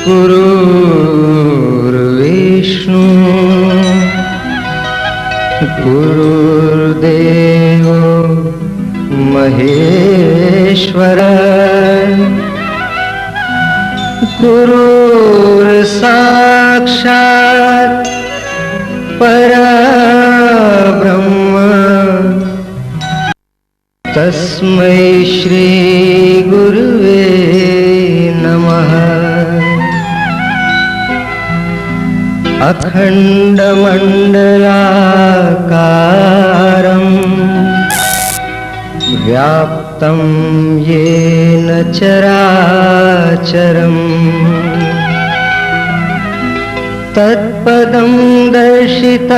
गुरुर्विष्णु गुरुर्देवो महेश्वर गुरुर्साक्षात् परब्रह्म तस्मै श्री गुरुवे नमः। अखण्डमण्डलाकारं व्याप्तं येन चराचरं तत्पदं दर्शितेन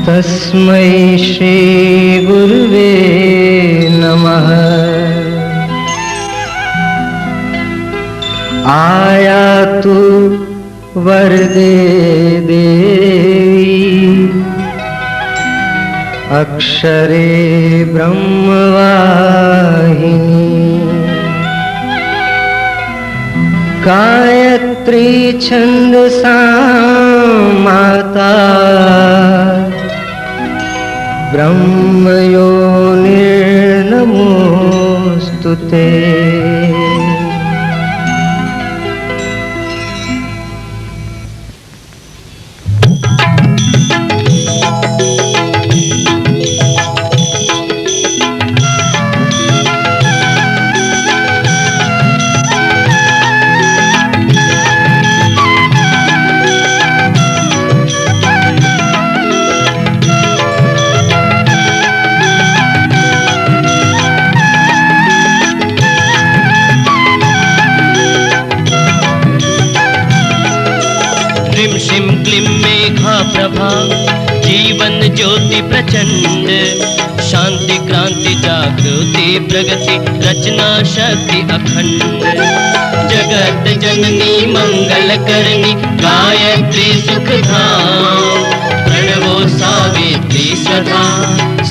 तस्मै श्री गुरुवे नमः। आयातु वरदे देवी अक्षरे ब्रह्मवाहिनी गायत्री छंदसा माता ब्रह्मयोनिर्नमोस्तुते। प्रभा जीवन ज्योति प्रचंड शांति क्रांति जागृति प्रगति रचना शक्ति अखंड जगत जननी मंगल करनी गायत्री सुख धाम प्रणवो सावित्री सदा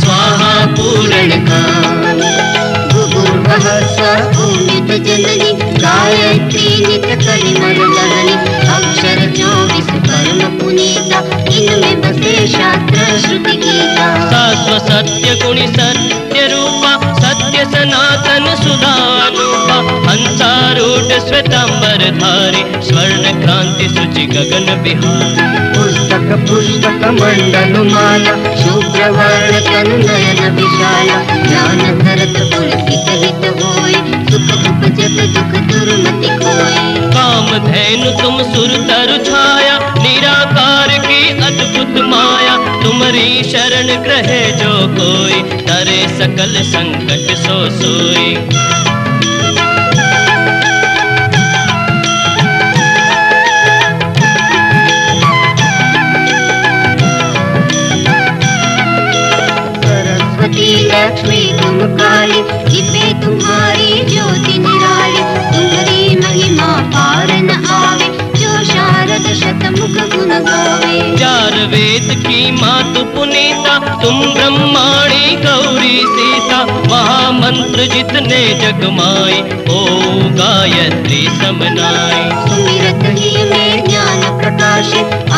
स्वाहा पूर्ण काम भूर्भुवः स्वभूमित जननी गायत्री नित कलिमल दहनी अक्षर 24 परम पुनीता इनमें बसे शास्त्र श्रुति गीता। शाश्वत सत्य गुणी सत्य रूपा सत्य सनातन सुधारूपा हंसारूढ़ श्वेतांबर धारी स्वर्ण क्रांति सुचि गगन बिहारी पुस्तक पुस्तक मंडल माला शुभ्रवर्ण तनु नयन विशाला ज्ञान भरत पुलकित हित होय सुख उपजत दुख दुर्मति खोय। कामधेनु तुम सुर तरु छाया निराकार की अद्भुत माया तुम्हारी शरण ग्रहे जो कोई तरे सकल संकट सो सोई। सरस्वती लक्ष्मी तुम काली जिपे तुम्हारी ज्योति निराली तुम्हारी महिमा पार न आवे जो शारद शतमुख गुण गावे। चार वेद की मातु पुनीता तुम ब्रह्माणी गौरी सीता महामंत्र जितने जग माई ओ गायत्री समनाई। सुमिरत ही में ज्ञान प्रकाश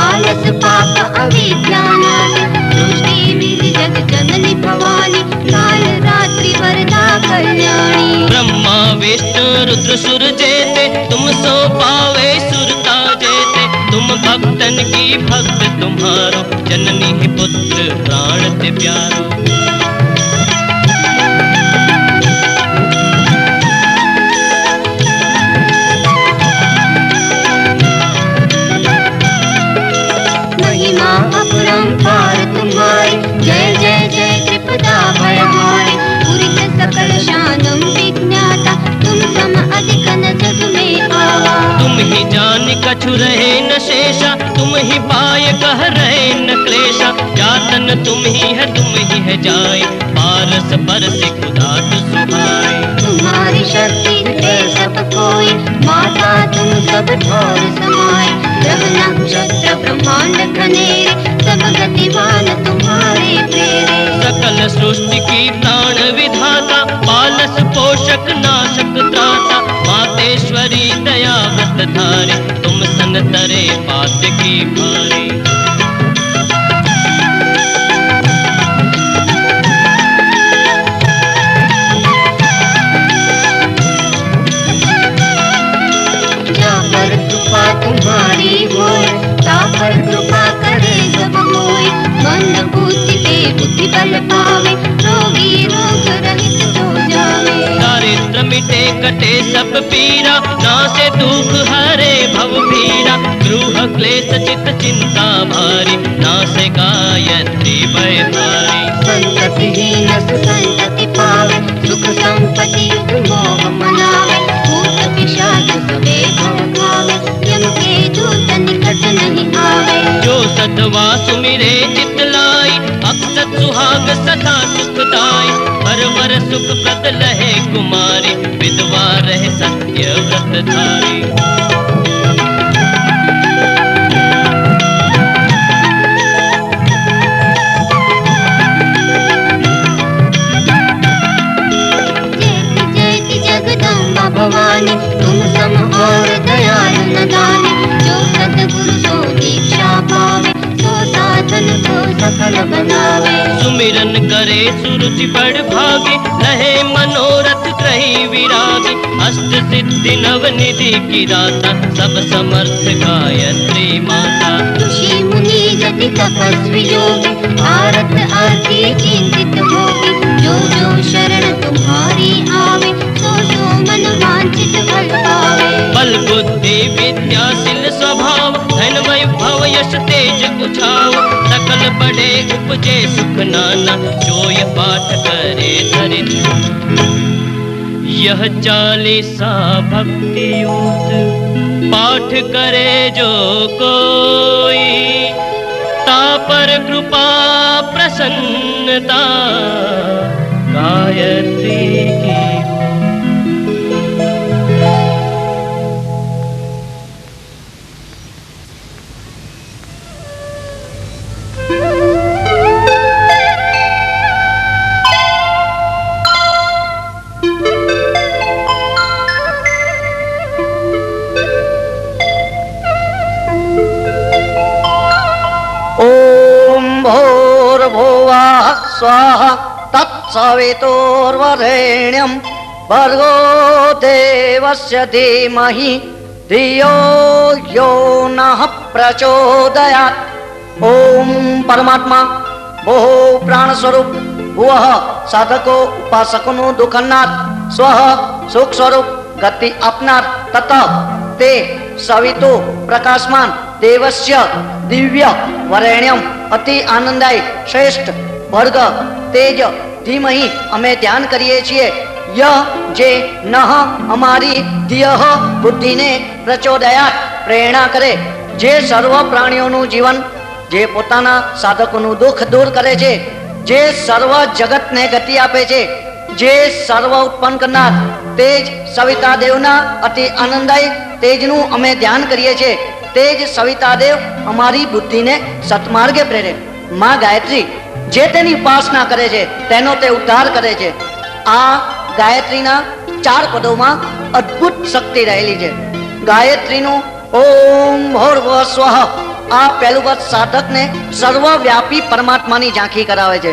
आलस पाप अविद्या नाश सृष्टि विधि जग जननी भवानी काल रात्रि वरदा कल्याणी। ब्रह्मा विष्णु रुद्र सुर जेते तुम सो पावे सुरता जेते तुम भक्तन की भक्त तुम्हारो जननी ही पुत्र प्राण ते प्यारो। महिमा अपरंपार तुम्हारी जय जय जय त्रिपदा भयहारी पूरित सकल शानम विज्ञाता तुम सम अधिक न जग में आवा। तुम ही जान कछु रहे न शेषा तुम ही पाय कह रहे न क्लेशा जातन तुम ही है जाय पारस परस खुदा सुभाय। तुम्हारी शक्ति है सब कोई माता तुम सब ठोर समाय ग्रह नक्षत्र ब्रह्मांड खनेरे सब गतिवान तुम्हारे प्रेरे। सकल सृष्टि की प्राण विधाता पालस पोष पोषक नाशक त्राता मातेश्वरी दया व्रत धारी तुम सन तरे पात की भारी जा पर कृपा तुम्हारी होय ता पर कृपा करे सब कोय मन बुद्धि पे बुद्धि बल पावे रोगी रोग रहित हो जावे दारिद्र मिटे कटे सब पीरा नासे दुख हरे भव भीरा गृह क्लेश चित चिंता भारी नासे गायत्री भय भारी संतति हीन सुसंतति पावे सुख संपत्ति मोह मनावे भूत पिशाच सबे भव खावे यम के दूत निकट नहीं आवे जो सतवा सुमिरे चित लाई अक्षत सुहाग सदा सुखदाई हर वर सुख प्रद लहे कुमारी विधवा रहे सत्य व्रत धारी जयति जयति जगदम्बा भवानी तुम सम और दयालु न दानी जो सतगुरु सो दीक्षा पावे सो साधन को सफल बनावे सुमिरन करे सुरुचि बड़ भागे रहे मनोरथ ग्रही विरागी अष्ट सिद्धि नव निधि की दाता सब समर्थ गायत्री माता ऋषि मुनि जति तपस्वी योगी भारत आरती चिंतित होगी जो जो शरण तुम्हारी आवे सो सो मन वांछित फल पावे बल बुद्धि विद्या शील स्वभाव धन वैभव यश तेज उछाव सकल बड़े उपजे सुख नाना जो ये पाठ करे धरि यह 40 भक्ति युक्त पाठ करे जो कोई ता पर कृपा प्रसन्नता गायत्री की भूर्भुवः स्वाहा तत्सवितुर्वरेण्यं भर्गो देवस्य धीमहि धियो यो नः प्रचोदयात्। ओम परमात्मा बहु प्राण स्वरूप भुवः साधको उपासकोनु दुखनाथ स्वः सुख स्वरूप गति अपनार तथा ते सवितु प्रकाशमान देवस्य दिव्य वरेण्यम अति आनंददायी श्रेष्ठ भर्ग तेज धीमहि અમે ધ્યાન કરીએ છીએ ય જે નહ અમારી ધિયઃ બુદ્ધિને પ્રચોદયાત પ્રેરણા કરે જે સર્વ પ્રાણીઓનું જીવન જે પોતાના સાધકોનું દુઃખ દૂર કરે છે જે સર્વ જગતને ગતિ આપે છે જે સર્વ ઉત્પન્ન કરનાર તેજ સવિતા દેવના અતિ આનંદદાયી તેજનું અમે ધ્યાન કરીએ છીએ તેજ સવિતા દેવ અમારી બુદ્ધિને સત્માર્ગે પ્રેરે માં ગાયત્રી જે તેની ઉપાસના કરે છે તેનો તે ઉદ્ધાર કરે છે આ ગાયત્રીના 4 પદોમાં અદ્ભુત શક્તિ રહેલી છે ગાયત્રીનું ઓમ ભૂર્ભુવઃ સ્વઃ આ પહેલું પદ સાધકને સર્વવ્યાપી પરમાત્માની ઝાંખી કરાવે છે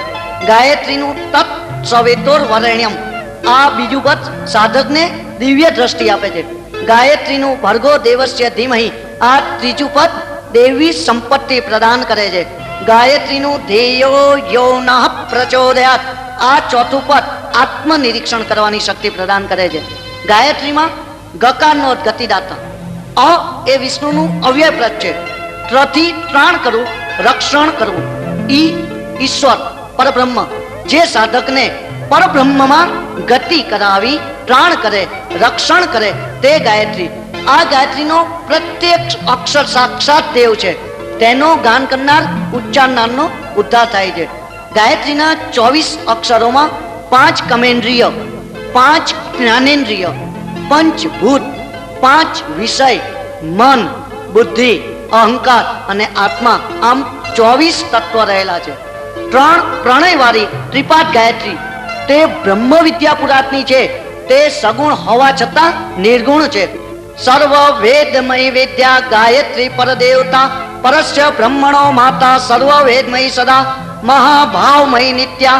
ગાયત્રીનું તત્ સવિતુર્વરેણ્યમ આ બીજું પદ સાધકને દિવ્ય દ્રષ્ટિ આપે છે ગાયત્રીનું ભર્ગો દેવસ્ય ધીમહિ આ ત્રીજું પદ દેવી સંપત્તિ પ્રદાન કરે છે ગાયત્રીનું ધેયો યો નઃ પ્રચોદયાત આ ચોથું પદ આત્મનિરીક્ષણ કરવાની શક્તિ પ્રદાન કરે છે ગાયત્રીમાં ગકારનો ગતિદાતા અ એ વિષ્ણુનું અવ્યય પદ છે ત્રથી ત્રાણ કરવું રક્ષણ કરવું ઈ ઈશ્વર પરબ્રહ્મ જે સાધકને પરબ્રહ્મમાં ગતિ કરાવી ત્રાણ કરે રક્ષણ કરે તે ગાયત્રી આ ગાયત્રીનો પ્રત્યક્ષ અક્ષર સાક્ષાત દેવ છે તેનો ગાન કરનાર ઉચ્ચારનારનો ઉદ્ધાર થાય છે ગાયત્રીના 24 અક્ષરોમાં 5 કમેન્દ્રિય 5 જ્ઞાનેન્દ્રિય પંચભૂત 5 વિષય મન બુદ્ધિ અહંકાર અને આત્મા આમ 24 તત્વ રહેલા છે 3 પ્રણયવાળી ત્રિપાદ ગાયત્રી તે બ્રહ્મ વિદ્યા પુરાતની છે તે સગુણ હોવા છતાં નિર્ગુણ છે. સર્વ વેદમય વિદ્યા ગાયત્રી પરદેવતા પરસ્ય બ્રહ્મણો માતા સર્વ વેદમય સદા મહાભાવમય નિત્યા